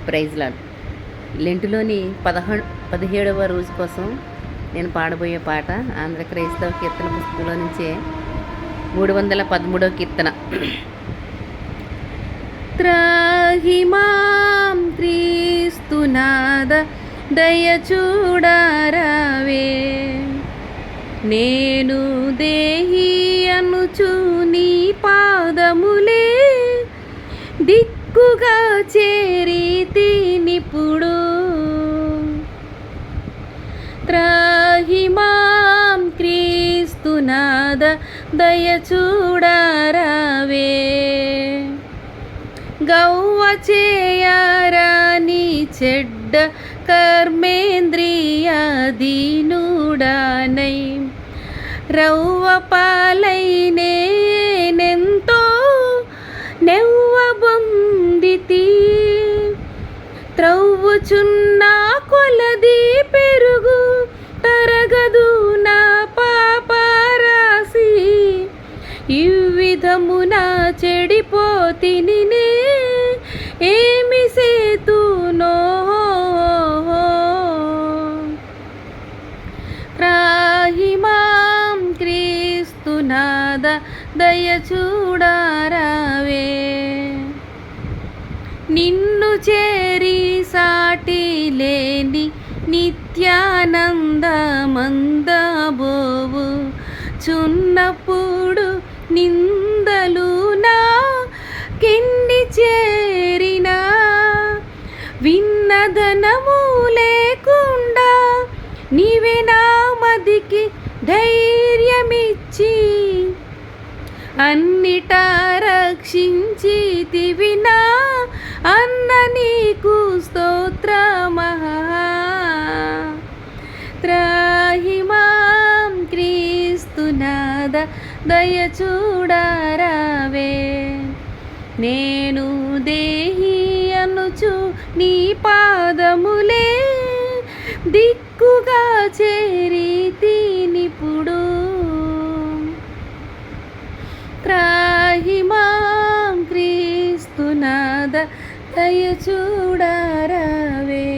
Praise lord. లెంటులోని 17వ రోజు కోసం నేను పాడబోయే పాట ఆంధ్ర క్రైస్తవ కీర్తన పుస్తకంలో నుంచే 313వ కీర్తన. త్రాహి మాం క్రీస్తునాద దయ చూడరావే, నేను దేహి అనుచు నీ పాదములే దిక్కుగా చేరితినిప్పుడు. త్రాహి మాం క్రీస్తునాద దయ చూడరావే, గౌవ చేయరాని చెడ్డ కర్మేంద్రియ దీనుడానై రవ్వ పాలైనేనెంతో నెవ్వ బొందితి. త్రవ్వుచున్న కొలది పెరుగు తరగదు నా పాపరాశి, ఇవ్విధమున చెడిపోతిని ఏమి సేతునో. త్రాహి మాం క్రీస్తునాద దయ చూడరావే, నిన్ను చేరి సాటి లేని నిత్యానందమందబోవు చున్నప్పుడు నిందలు నా కింది చేరిన, విన్నదనము లేకుండా నీవే నా మదికి ధైర్యమిచ్చి అన్నిటా రక్షించితివి నా అన్న నీకు స్తోత్రమహా. త్రాహి మాం క్రీస్తునాద దయ చూడరావే, నేను దేహి అనుచు నీ పాదములే దిక్కుగా చేరితినిప్పుడు. త్రాహి మాం క్రీస్తునాద దయ చూడరావే.